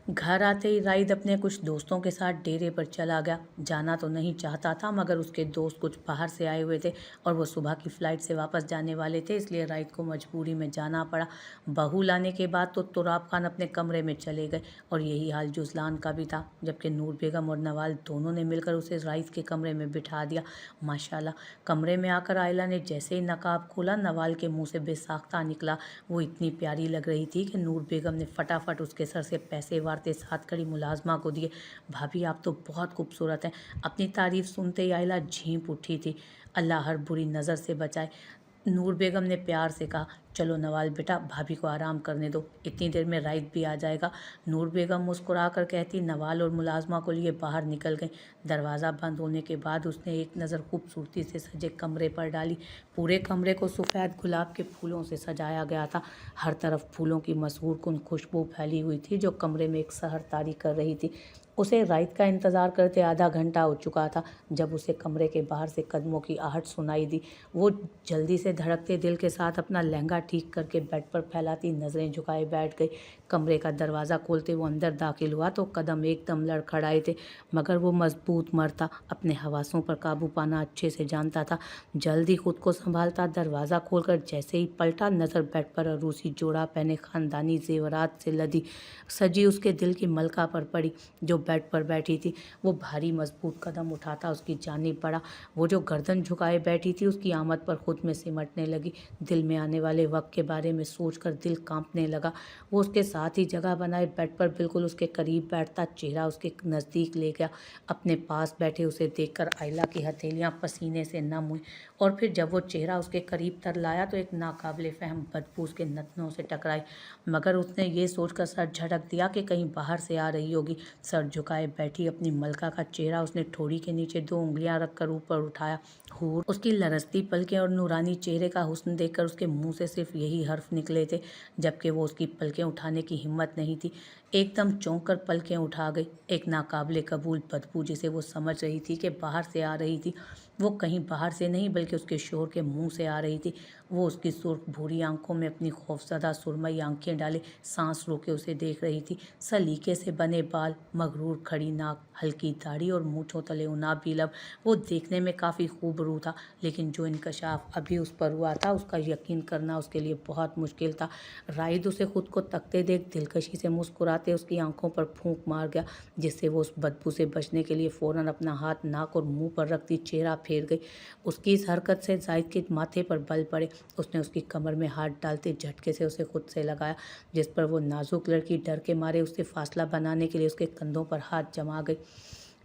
घर आते ही राइड अपने कुछ दोस्तों के साथ डेरे पर चला गया। जाना तो नहीं चाहता था मगर उसके दोस्त कुछ बाहर से आए हुए थे और वो सुबह की फ़्लाइट से वापस जाने वाले थे, इसलिए राइड को मजबूरी में जाना पड़ा। बहू लाने के बाद तो तुराब खान अपने कमरे में चले गए और यही हाल जुजलान का भी था, जबकि नूर बेगम और नवाल दोनों ने मिलकर उसे राइड के कमरे में बिठा दिया। माशाल्लाह, कमरे में आकर आयला ने जैसे ही नकाब खोला, नवाल के मुँह से बेसाख्ता निकला। वो इतनी प्यारी लग रही थी कि नूर बेगम ने फटाफट उसके सर से पैसे वारते साथ खड़ी मुलाजमा को दिए। भाभी, आप तो बहुत खूबसूरत हैं। अपनी तारीफ सुनते ही आयला झींप उठी थी। अल्लाह हर बुरी नज़र से बचाए। नूर बेगम ने प्यार से कहा, चलो नवाल बेटा, भाभी को आराम करने दो, इतनी देर में राइड भी आ जाएगा। नूर बेगम मुस्कुरा कर कहती। नवाल और मुलाजमा को लिए बाहर निकल गई। दरवाज़ा बंद होने के बाद उसने एक नज़र खूबसूरती से सजे कमरे पर डाली। पूरे कमरे को सफ़ेद गुलाब के फूलों से सजाया गया था। हर तरफ फूलों की मशहूर कुन खुशबू फैली हुई थी जो कमरे में एक सहर तारी कर रही थी। उसे राइड का इंतज़ार करते आधा घंटा हो चुका था जब उसे कमरे के बाहर से कदमों की आहट सुनाई दी। वो जल्दी से धड़कते दिल के साथ अपना लहंगा ठीक करके बेड पर फैलाती नज़रें झुकाए बैठ गई। कमरे का दरवाज़ा खोलते वो अंदर दाखिल हुआ तो कदम एकदम लड़खड़ाए थे, मगर वो मजबूत मर्द था, अपने हवासों पर काबू पाना अच्छे से जानता था। जल्दी खुद को संभालता दरवाज़ा खोलकर जैसे ही पलटा, नज़र बेड पर रूसी जोड़ा पहने खानदानी जेवरात से लदी सजी उसके दिल की मलका पर पड़ी जो बेड पर बैठी थी। वो भारी मजबूत कदम उठाता उसकी जानिब बढ़ा। वो जो गर्दन झुकाए बैठी थी उसकी आमद पर खुद में सिमटने लगी। दिल में आने वाले वक्त के बारे में सोचकर दिल कांपने लगा। वो उसके साथ ही जगह बनाए बेड पर बिल्कुल उसके करीब बैठता, चेहरा उसके नज़दीक ले गया। अपने पास बैठे उसे देखकर आयला की हथेलियां पसीने से नम हुई और फिर जब वो चेहरा उसके करीब तर लाया तो एक नाकाबिले फहम बदबू उसके नथनों से टकराई, मगर उसने ये सोचकर सर झटक दिया कि कहीं बाहर से आ रही होगी। सर झुकाए बैठी अपनी मलका का चेहरा उसने ठोड़ी के नीचे दो उंगलियां रखकर ऊपर उठाया। हूर, उसकी लरसती पलकें और नूरानी चेहरे का हुस्न देखकर उसके मुंह से सिर्फ यही हर्फ निकले थे, जबकि वो उसकी पलकें उठाने की हिम्मत नहीं थी। एकदम चौंक कर पलकें उठा गई। एक नाकाबिले कबूल बदबू जिसे वो समझ रही थी कि बाहर से आ रही थी, वो कहीं बाहर से नहीं बल्कि उसके शोहर के मुंह से आ रही थी। वो उसकी सुर्ख भूरी आंखों में अपनी खौफजदा सुरमई आंखें डाले सांस रोके उसे देख रही थी। सलीके से बने बाल, मगरूर खड़ी नाक, हल्की दाढ़ी और मूंछों तले उनाबी लब। वो देखने में काफ़ी खूबरू था, लेकिन जो इंकशाफ अभी उस पर हुआ था उसका यकीन करना उसके लिए बहुत मुश्किल था। राइद उसे खुद को तकते देख दिलकशी से मुस्कुराते उसकी आंखों पर फूंक मार गया, जिससे वो उस बदबू से बचने के लिए फ़ौरन अपना हाथ नाक और मुंह पर रखती चेहरा फेर गई। उसकी इस हरकत से जाहिद के माथे पर बल पड़े। उसने उसकी कमर में हाथ डालते झटके से उसे खुद से लगाया, जिस पर वो नाजुक लड़की डर के मारे उससे फासला बनाने के लिए उसके कंधों पर हाथ जमा गई।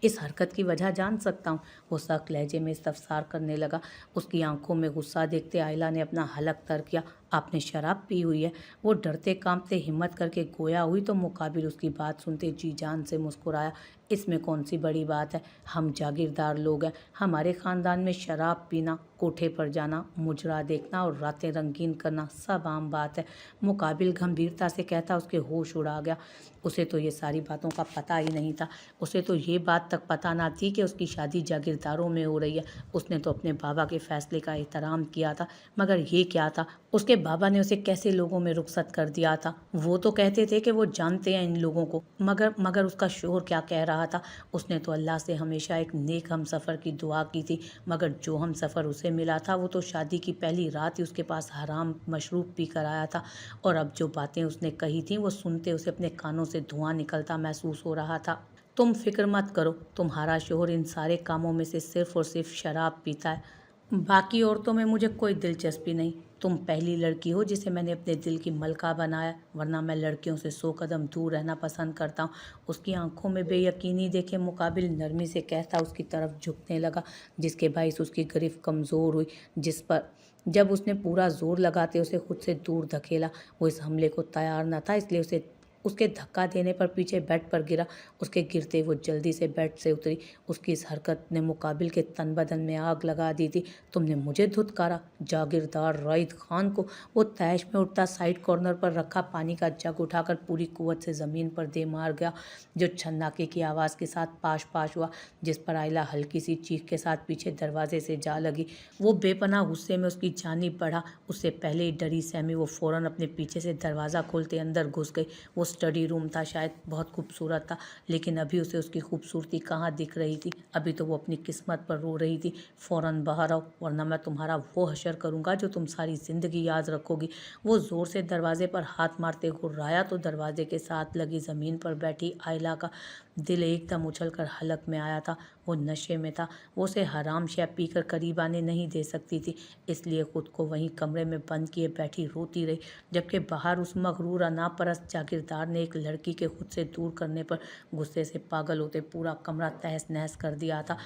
इस हरकत की वजह जान सकता हूँ, वो सख्त लहजे में इस्तफसार करने लगा। उसकी आंखों में गुस्सा देखते आयला ने अपना हलक तर किया। आपने शराब पी हुई है? वो डरते कांपते हिम्मत करके गोया हुई तो मुकाबिल उसकी बात सुनते जी जान से मुस्कुराया। इसमें कौन सी बड़ी बात है, हम जागीरदार लोग हैं, हमारे ख़ानदान में शराब पीना, कोठे पर जाना, मुजरा देखना और रातें रंगीन करना सब आम बात है। मुकाबिल गंभीरता से कहता उसके होश उड़ा गया। उसे तो ये सारी बातों का पता ही नहीं था। उसे तो ये बात तक पता ना थी कि उसकी शादी जागीरदारों में हो रही है। उसने तो अपने बाबा के फैसले का एहतराम किया था, मगर ये क्या था, उसके बाबा ने उसे कैसे लोगों में रुखसत कर दिया था। वो तो कहते थे कि वो जानते हैं इन लोगों को, मगर उसका शोहर क्या कह रहा था। उसने तो अल्लाह से हमेशा एक नेक हम सफ़र की दुआ की थी, मगर जो हम सफ़र उसे मिला था वो तो शादी की पहली रात ही उसके पास हराम मशरूब पी कर आया था। और अब जो बातें उसने कही थी वो सुनते उसे अपने कानों से धुआं निकलता महसूस हो रहा था। तुम फिक्र मत करो, तुम्हारा शोहर इन सारे कामों में से सिर्फ और सिर्फ शराब पीता है। बाकी औरतों में मुझे कोई दिलचस्पी नहीं। तुम पहली लड़की हो जिसे मैंने अपने दिल की मलका बनाया, वरना मैं लड़कियों से 100 कदम दूर रहना पसंद करता हूँ। उसकी आंखों में बेयकीनी देखे मुकाबिल नरमी से कहता उसकी तरफ झुकने लगा, जिसके बाइस उसकी गिरफ्त कमज़ोर हुई। जिस पर जब उसने पूरा जोर लगाते उसे खुद से दूर धकेला। वो इस हमले को तैयार न था, इसलिए उसके धक्का देने पर पीछे बेड पर गिरा। उसके गिरते वो जल्दी से बेड से उतरी। उसकी इस हरकत ने मुकाबिल के तन बदन में आग लगा दी थी। तुमने मुझे धुतकारा, जागीरदार राइद खान को। वो तैश में उठता साइड कॉर्नर पर रखा पानी का जग उठाकर पूरी कुव्वत से ज़मीन पर दे मार गया, जो छन्नाके की आवाज़ के साथ पाश पाश हुआ, जिस पर आयला हल्की सी चीख के साथ पीछे दरवाजे से जा लगी। वो बेपनाह गुस्से में उसकी जानिब बढ़ा। उससे पहले ही डरी सहमी वो फ़ौरन अपने पीछे से दरवाज़ा खोलते अंदर घुस गई। वो स्टडी रूम था, शायद बहुत खूबसूरत था, लेकिन अभी उसे उसकी खूबसूरती कहाँ दिख रही थी। अभी तो वो अपनी किस्मत पर रो रही थी। फ़ौरन बाहर आओ, वरना मैं तुम्हारा वो हशर करूँगा जो तुम सारी ज़िंदगी याद रखोगी। वो ज़ोर से दरवाजे पर हाथ मारते गुर्राया तो दरवाजे के साथ लगी ज़मीन पर बैठी आयला का दिल एकदम उछलकर हलक में आया था। वो नशे में था। वो उसे हराम शय पीकर करीब आने नहीं दे सकती थी, इसलिए खुद को वहीं कमरे में बंद किए बैठी रोती रही, जबकि बाहर उस मगरूर अनापरस्त जागीरदार ने एक लड़की के खुद से दूर करने पर गुस्से से पागल होते पूरा कमरा तहस नहस कर दिया था।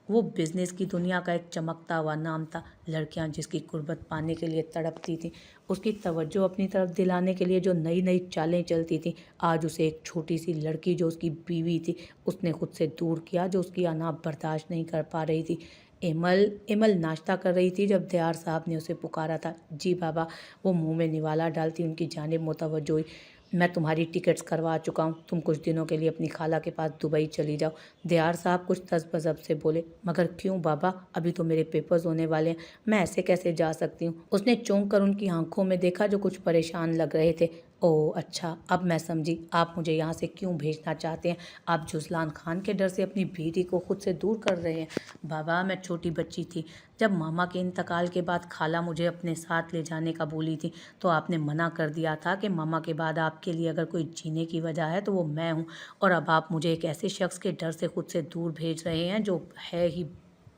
वो बिजनेस की दुनिया का एक चमकता हुआ नाम था। लड़कियां जिसकी कुर्बत पाने के लिए तड़पती थीं, उसकी तवज्जो अपनी तरफ दिलाने के लिए जो नई नई चालें चलती थीं, आज उसे एक छोटी सी लड़की जो उसकी बीवी थी उसने खुद से दूर किया, जो उसकी अनाप बर्दाश्त नहीं कर पा रही थी। एमल नाश्ता कर रही थी जब दयार साहब ने उसे पुकारा था। जी बाबा, वो मुंह में निवाला डालती उनकी जानिब मुतवज्जो हुई। मैं तुम्हारी टिकट्स करवा चुका हूँ, तुम कुछ दिनों के लिए अपनी खाला के पास दुबई चली जाओ। दयार साहब कुछ तज़बज़ब से बोले। मगर क्यों बाबा, अभी तो मेरे पेपर्स होने वाले हैं, मैं ऐसे कैसे जा सकती हूँ। उसने चौंक कर उनकी आंखों में देखा जो कुछ परेशान लग रहे थे। ओह अच्छा, अब मैं समझी, आप मुझे यहाँ से क्यों भेजना चाहते हैं। आप जुज़लान खान के डर से अपनी बेटी को खुद से दूर कर रहे हैं। बाबा, मैं छोटी बच्ची थी जब मामा के इंतकाल के बाद खाला मुझे अपने साथ ले जाने का बोली थी, तो आपने मना कर दिया था कि मामा के बाद आपके लिए अगर कोई जीने की वजह है तो वो मैं हूँ, और अब आप मुझे एक ऐसे शख्स के डर से खुद से दूर भेज रहे हैं जो है ही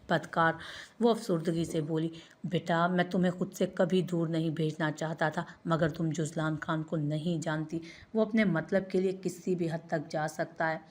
बदकार। वो अफसुर्दगी से बोली। बेटा, मैं तुम्हें खुद से कभी दूर नहीं भेजना चाहता था, मगर तुम जुज़लान खान को नहीं जानती। वो अपने मतलब के लिए किसी भी हद तक जा सकता है।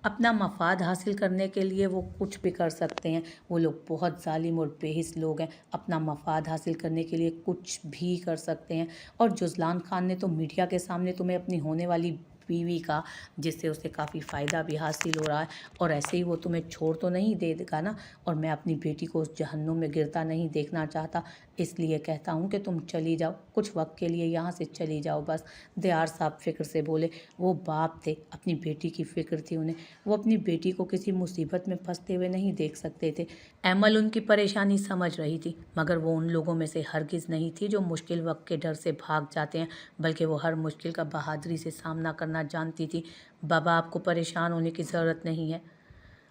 अपना मफाद हासिल करने के लिए वो कुछ भी कर सकते हैं। वो लोग बहुत जालिम और बेहिस लोग हैं, अपना मफाद हासिल करने के लिए कुछ भी कर सकते हैं। और जुज़लान खान ने तो मीडिया के सामने तुम्हें अपनी होने वाली बीवी का, जिससे उसे काफ़ी फ़ायदा भी हासिल हो रहा है, और ऐसे ही वो तुम्हें छोड़ तो नहीं देगा ना। और मैं अपनी बेटी को उस जहन्नुम में गिरता नहीं देखना चाहता, इसलिए कहता हूँ कि तुम चली जाओ, कुछ वक्त के लिए यहाँ से चली जाओ बस। दयार साहब फिक्र से बोले। वो बाप थे, अपनी बेटी की फिक्र थी उन्हें। वो अपनी बेटी को किसी मुसीबत में फंसते हुए नहीं देख सकते थे। एमल उनकी परेशानी समझ रही थी, मगर वो उन लोगों में से हरगिज़ नहीं थी जो मुश्किल वक्त के डर से भाग जाते हैं, बल्कि वो हर मुश्किल का बहादुरी से सामना करना जानती थी। बाबा, आपको परेशान होने की ज़रूरत नहीं है।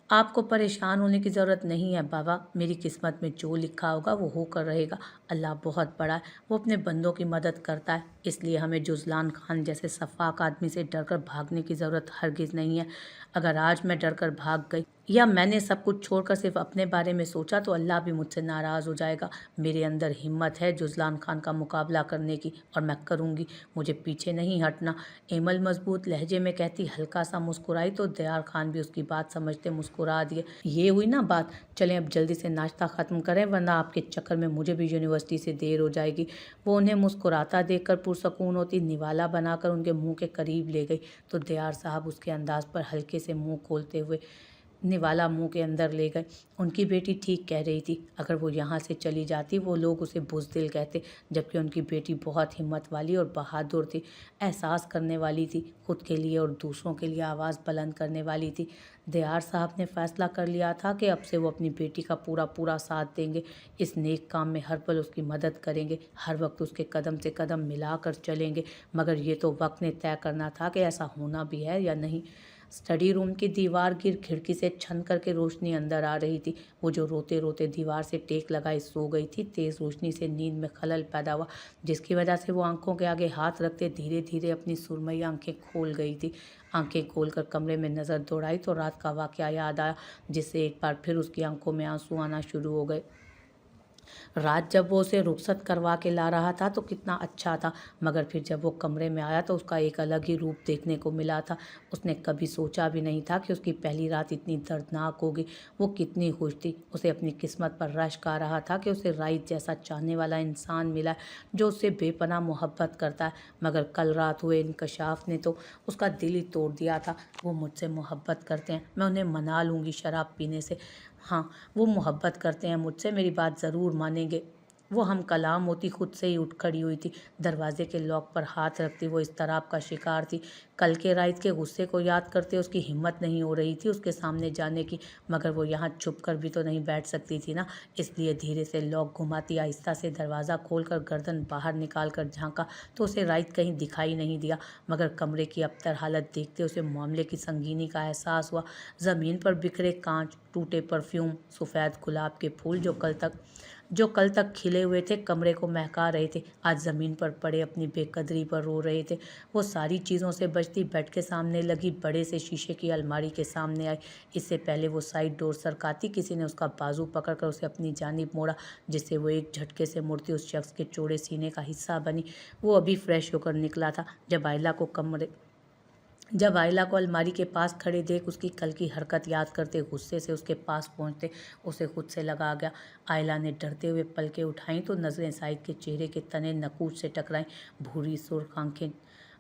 आपको परेशान होने की ज़रूरत नहीं है बाबा, मेरी किस्मत में जो लिखा होगा वो होकर रहेगा। अल्लाह बहुत बड़ा है, वो अपने बंदों की मदद करता है, इसलिए हमें जुज़लान खान जैसे सफाक आदमी से डरकर भागने की ज़रूरत हरगिज़ नहीं है। अगर आज मैं डरकर भाग गई या मैंने सब कुछ छोड़कर सिर्फ अपने बारे में सोचा तो अल्लाह भी मुझसे नाराज़ हो जाएगा। मेरे अंदर हिम्मत है जुज़लान खान का मुकाबला करने की, और मैं करूँगी, मुझे पीछे नहीं हटना। एमल मजबूत लहजे में कहती हल्का सा मुस्कुराई तो दयार खान भी उसकी बात समझते मुस्कुरा दिए। ये हुई ना बात, चलें अब जल्दी से नाश्ता ख़त्म करें, वरना आपके चक्कर में मुझे भी यूनिवर्सिटी से देर हो जाएगी। वो उन्हें मुस्कुराता देखकर पुरसकून होती निवाला बनाकर उनके मुंह के करीब ले गई, तो दयार साहब उसके अंदाज पर हल्के से मुंह खोलते हुए निवाला मुंह के अंदर ले गए। उनकी बेटी ठीक कह रही थी, अगर वो यहाँ से चली जाती वो लोग उसे बुज़दिल कहते, जबकि उनकी बेटी बहुत हिम्मत वाली और बहादुर थी, एहसास करने वाली थी, खुद के लिए और दूसरों के लिए आवाज़ बुलंद करने वाली थी। दयार साहब ने फैसला कर लिया था कि अब से वो अपनी बेटी का पूरा पूरा साथ देंगे, इस नेक काम में हर पल उसकी मदद करेंगे, हर वक्त उसके कदम से कदम मिलाकर चलेंगे। मगर ये तो वक्त ने तय करना था कि ऐसा होना भी है या नहीं। स्टडी रूम की दीवार गिर खिड़की से छन करके रोशनी अंदर आ रही थी। वो जो रोते रोते दीवार से टेक लगाए सो गई थी, तेज़ रोशनी से नींद में खलल पैदा हुआ, जिसकी वजह से वो आंखों के आगे हाथ रखते धीरे धीरे अपनी सुरमई आंखें खोल गई थी। आंखें खोलकर कमरे में नज़र दौड़ाई तो रात का वाक़या याद आया, जिससे एक बार फिर उसकी आंखों में आंसू आना शुरू हो गए। रात जब वो उसे रुखसत करवा के ला रहा था तो कितना अच्छा था, मगर फिर जब वो कमरे में आया तो उसका एक अलग ही रूप देखने को मिला था। उसने कभी सोचा भी नहीं था कि उसकी पहली रात इतनी दर्दनाक होगी। वो कितनी खुश थी, उसे अपनी किस्मत पर रश्क आ रहा था कि उसे राइट जैसा चाहने वाला इंसान मिला है जो उससे बेपनाह मोहब्बत करता है। मगर कल रात हुए इंकशाफ ने तो उसका दिल ही तोड़ दिया था। वो मुझसे मोहब्बत करते हैं, मैं उन्हें मना लूँगी शराब पीने से। हाँ, वो मोहब्बत करते हैं मुझसे, मेरी बात ज़रूर मानेंगे। वो हम कलाम होती, खुद से ही उठ खड़ी हुई थी। दरवाजे के लॉक पर हाथ रखती वो इज़्तिराब का शिकार थी। कल के रात के गुस्से को याद करते उसकी हिम्मत नहीं हो रही थी उसके सामने जाने की, मगर वो यहाँ छुप कर भी तो नहीं बैठ सकती थी ना। इसलिए धीरे से लॉक घुमाती आहिस्ता से दरवाज़ा खोलकर गर्दन बाहर निकाल कर झाँका तो उसे राइट कहीं दिखाई नहीं दिया, मगर कमरे की अबतर हालत देखते उसे मामले की संगीनी का एहसास हुआ। ज़मीन पर बिखरे कांच, टूटे परफ्यूम, सफ़ेद गुलाब के फूल जो कल तक खिले हुए थे कमरे को महका रहे थे, आज ज़मीन पर पड़े अपनी बेकदरी पर रो रहे थे। वो सारी चीज़ों से बचती बेड के सामने लगी बड़े से शीशे की अलमारी के सामने आई। इससे पहले वो साइड डोर सरकाती किसी ने उसका बाजू पकड़कर उसे अपनी जानिब मोड़ा, जिससे वो एक झटके से मुड़ती उस शख्स के चौड़े सीने का हिस्सा बनी। वो अभी फ्रेश होकर निकला था जब आयला को अलमारी के पास खड़े देख उसकी कल की हरकत याद करते गुस्से से उसके पास पहुंचते उसे खुद से लगा गया। आयला ने डरते हुए पलकें उठाईं तो नज़रें साइद के चेहरे के तने नकूच से टकराईं।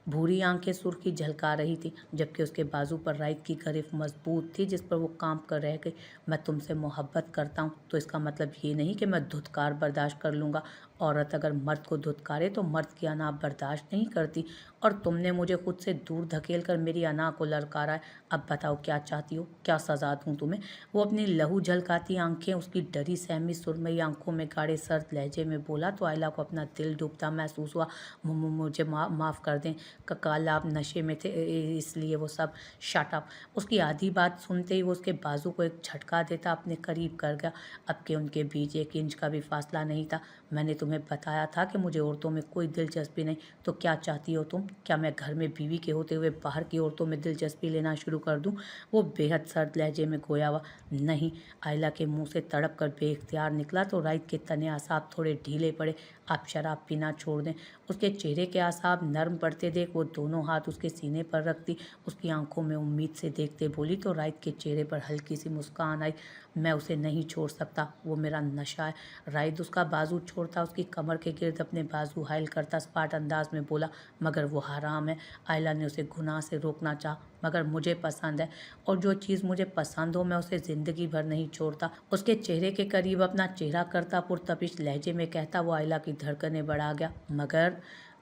भूरी आंखें सुर्खी झलका रही थी, जबकि उसके बाजू पर राइट की गिरफ्त मजबूत थी जिस पर वो कांप कर रह गई। मैं तुमसे मोहब्बत करता हूँ तो इसका मतलब ये नहीं कि मैं धुतकार बर्दाश्त कर लूँगा। औरत अगर मर्द को धुतकारे तो मर्द की अना बर्दाश्त नहीं करती, और तुमने मुझे खुद से दूर धकेल कर मेरी अना को ललकारा है। अब बताओ क्या चाहती हो, क्या सजा दूँ तुम्हें? वो अपनी लहू झलकाती आंखें उसकी डरी सहमी सुरमई आंखों में गाढ़े सर्द लहजे में बोला तो आयला को अपना दिल डूबता महसूस हुआ। मुझे माफ़ कर दें, कल आप नशे में थे इसलिए वो सब। Shut up. उसकी आधी बात सुनते ही वो उसके बाजू को एक झटका देता अपने करीब कर गया। अब के उनके बीच 1 इंच का भी फासला नहीं था। मैंने तुम्हें बताया था कि मुझे औरतों में कोई दिलचस्पी नहीं, तो क्या चाहती हो तुम? क्या मैं घर में बीवी के होते हुए बाहर की औरतों में दिलचस्पी लेना शुरू कर दूं? वो बेहद सर्द लहजे में गोया हुआ। नहीं। आयला के मुंह से तड़प कर बेइख्तियार निकला तो राइट के तने आसाब थोड़े ढीले पड़े। आप शराब पीना छोड़ दें। उसके चेहरे के आसाब नर्म पड़ते देख वो दोनों हाथ उसके सीने पर रखती उसकी आंखों में उम्मीद से देखते बोली तो राइट के चेहरे पर हल्की सी मुस्कान आई। मैं उसे नहीं छोड़ सकता, वो मेरा नशा है। राइट उसका बाजू छोड़ता उसकी कमर के गिर्द अपने बाजू हाइल करता स्पाट अंदाज में बोला, मगर वो हराम है। आयला ने उसे गुनाह से रोकना चाहा, मगर मुझे पसंद है, और जो चीज़ मुझे पसंद हो मैं उसे ज़िंदगी भर नहीं छोड़ता। उसके चेहरे के करीब अपना चेहरा करता पुरतपिश लहजे में कहता वो आयला की धड़कनें बढ़ा गया। मगर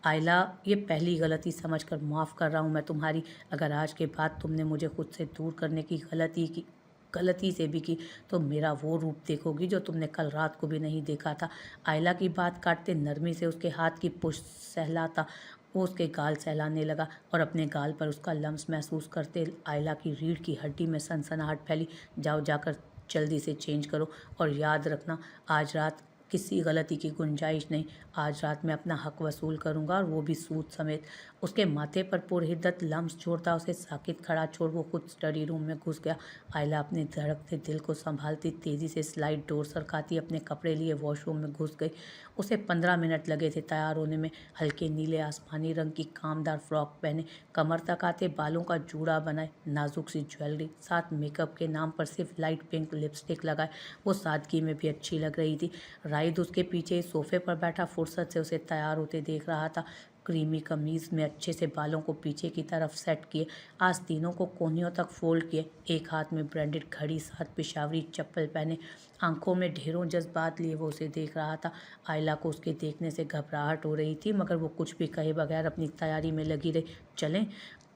आयला, ये पहली गलती समझकर माफ़ कर रहा हूँ मैं तुम्हारी। अगर आज के बाद तुमने मुझे खुद से दूर करने की गलती से भी की तो मेरा वो रूप देखोगी जो तुमने कल रात को भी नहीं देखा था। आयला की बात काटते नरमी से उसके हाथ की पुष्ट सहलाता वो उसके गाल सहलाने लगा, और अपने गाल पर उसका लम्स महसूस करते आयला की रीढ़ की हड्डी में सनसनाहट फैली। जाओ, जाकर जल्दी से चेंज करो, और याद रखना आज रात किसी गलती की गुंजाइश नहीं। आज रात मैं अपना हक वसूल करूंगा, और वो भी सूद समेत। उसके माथे पर पुरहिद्दत लम्स छोड़ता उसे साकित खड़ा छोड़ वो खुद स्टडी रूम में घुस गया। आयला अपने धड़कते दिल को संभालती तेज़ी से स्लाइड डोर सरकाती अपने कपड़े लिए वॉशरूम में घुस गई। उसे 15 मिनट लगे थे तैयार होने में। हल्के नीले आसमानी रंग की कामदार फ्रॉक पहने, कमर तक आते बालों का जूड़ा बनाए, नाजुक सी ज्वेलरी, साथ मेकअप के नाम पर सिर्फ लाइट पिंक लिपस्टिक लगाए, वो सादगी में भी अच्छी लग रही थी। राइद उसके पीछे सोफे पर बैठा फुर्सत से उसे तैयार होते देख रहा था। क्रीमी कमीज में अच्छे से बालों को पीछे की तरफ सेट किए, आस्तीनों को कोहनियों तक फोल्ड किए, एक हाथ में ब्रांडेड घड़ी साथ पेशावरी चप्पल पहने, आंखों में ढेरों जज्बात लिए वो उसे देख रहा था। आयला को उसके देखने से घबराहट हो रही थी, मगर वो कुछ भी कहे बगैर अपनी तैयारी में लगी रही। चलें?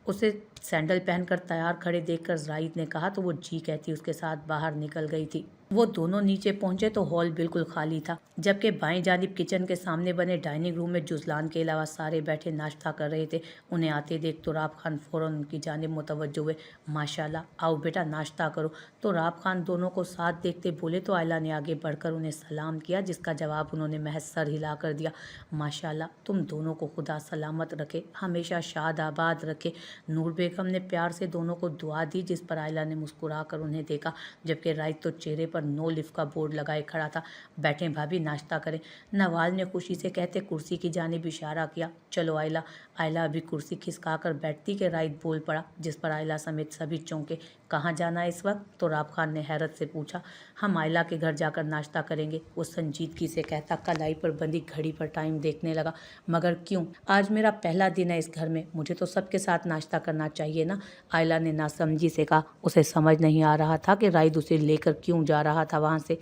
उसे सैंडल पहनकर तैयार खड़े देखकर जाहिद ने कहा तो वो जी कहती उसके साथ बाहर निकल गई थी। वो दोनों नीचे पहुंचे तो हॉल बिल्कुल खाली था, जबकि बाएं जानिब किचन के सामने बने डाइनिंग रूम में जुजलान के अलावा सारे बैठे नाश्ता कर रहे थे। उन्हें आते देख तुराब खान फौरन उनकी जानिब मुतवज्जो हुए। माशाल्लाह, आओ बेटा नाश्ता करो। तुराब खान दोनों को साथ देखते बोले तो आयला ने आगे बढ़कर उन्हें सलाम किया, जिसका जवाब उन्होंने महज सर हिला कर दिया। माशाल्लाह, तुम दोनों को खुदा सलामत रखे, हमेशा शाद आबाद रखे। नूर बेगम ने प्यार से दोनों को दुआ दी, जिस पर आयला ने मुस्कुरा कर उन्हें देखा, जबकि राइट तो चेहरे पर नो लिफ्ट का बोर्ड लगाए खड़ा था। बैठें भाभी, नाश्ता करें। नवाज ने खुशी से कहते कुर्सी की जानिब इशारा किया। चलो आयला। आयला अभी कुर्सी खिसका कर बैठती कि राइट बोल पड़ा, जिस पर आयला समेत सभी चौंके। कहाँ जाना है इस वक्त? तो राब खान ने हैरत से पूछा। हम आयला के घर जाकर नाश्ता करेंगे, वो संजीदगी से कहता कलाई पर बंधी घड़ी पर टाइम देखने लगा। मगर क्यों? आज मेरा पहला दिन है इस घर में, मुझे तो सबके साथ नाश्ता करना चाहिए ना। आयला ने नासमझी से कहा। उसे समझ नहीं आ रहा था कि राइद उसे लेकर क्यों जा रहा था वहाँ से।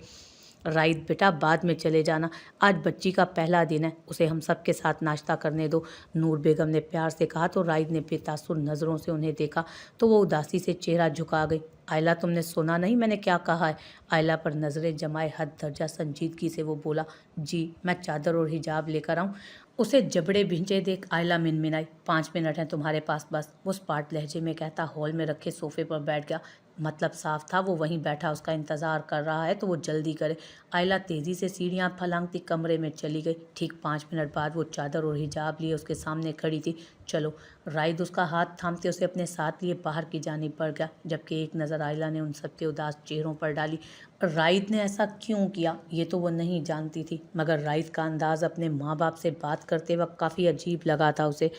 राइद बेटा बाद में चले जाना, आज बच्ची का पहला दिन है, उसे हम सब के साथ नाश्ता करने दो, नूर बेगम ने प्यार से कहा। तो राइद ने बेतासुर नज़रों से उन्हें देखा तो वो उदासी से चेहरा झुका गई। आयला तुमने सुना नहीं मैंने क्या कहा है? आयला पर नज़रें जमाए हद दर्जा संजीदगी से वो बोला, जी मैं चादर और हिजाब लेकर आऊँ? उसे जबड़े भिंचे देख आयला मिनमिनाई, 5 मिनट हैं तुम्हारे पास बस, वो स्पाट लहजे में कहता हॉल में रखे सोफे पर बैठ गया। मतलब साफ था वो वहीं बैठा उसका इंतज़ार कर रहा है तो वो जल्दी करे। आयला तेज़ी से सीढ़ियाँ फलांगती कमरे में चली गई। ठीक 5 मिनट बाद वो चादर और हिजाब लिए उसके सामने खड़ी थी। चलो। राइद उसका हाथ थामते उसे अपने साथ लिए बाहर की जानिब बढ़ गया, जबकि एक नज़र आयला ने उन सबके उदास चेहरों पर डाली। राइद ने ऐसा क्यों किया ये तो वो नहीं जानती थी, मगर राइद का अंदाज़ अपने माँ बाप से बात करते वक्त काफ़ी अजीब लगा था उसे।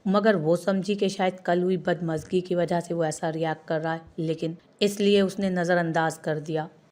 मगर वो समझी कि शायद कल हुई बदमज़गी की वजह से वो ऐसा रिएक्ट कर रहा है, लेकिन इसलिए उसने नज़रअंदाज कर दिया।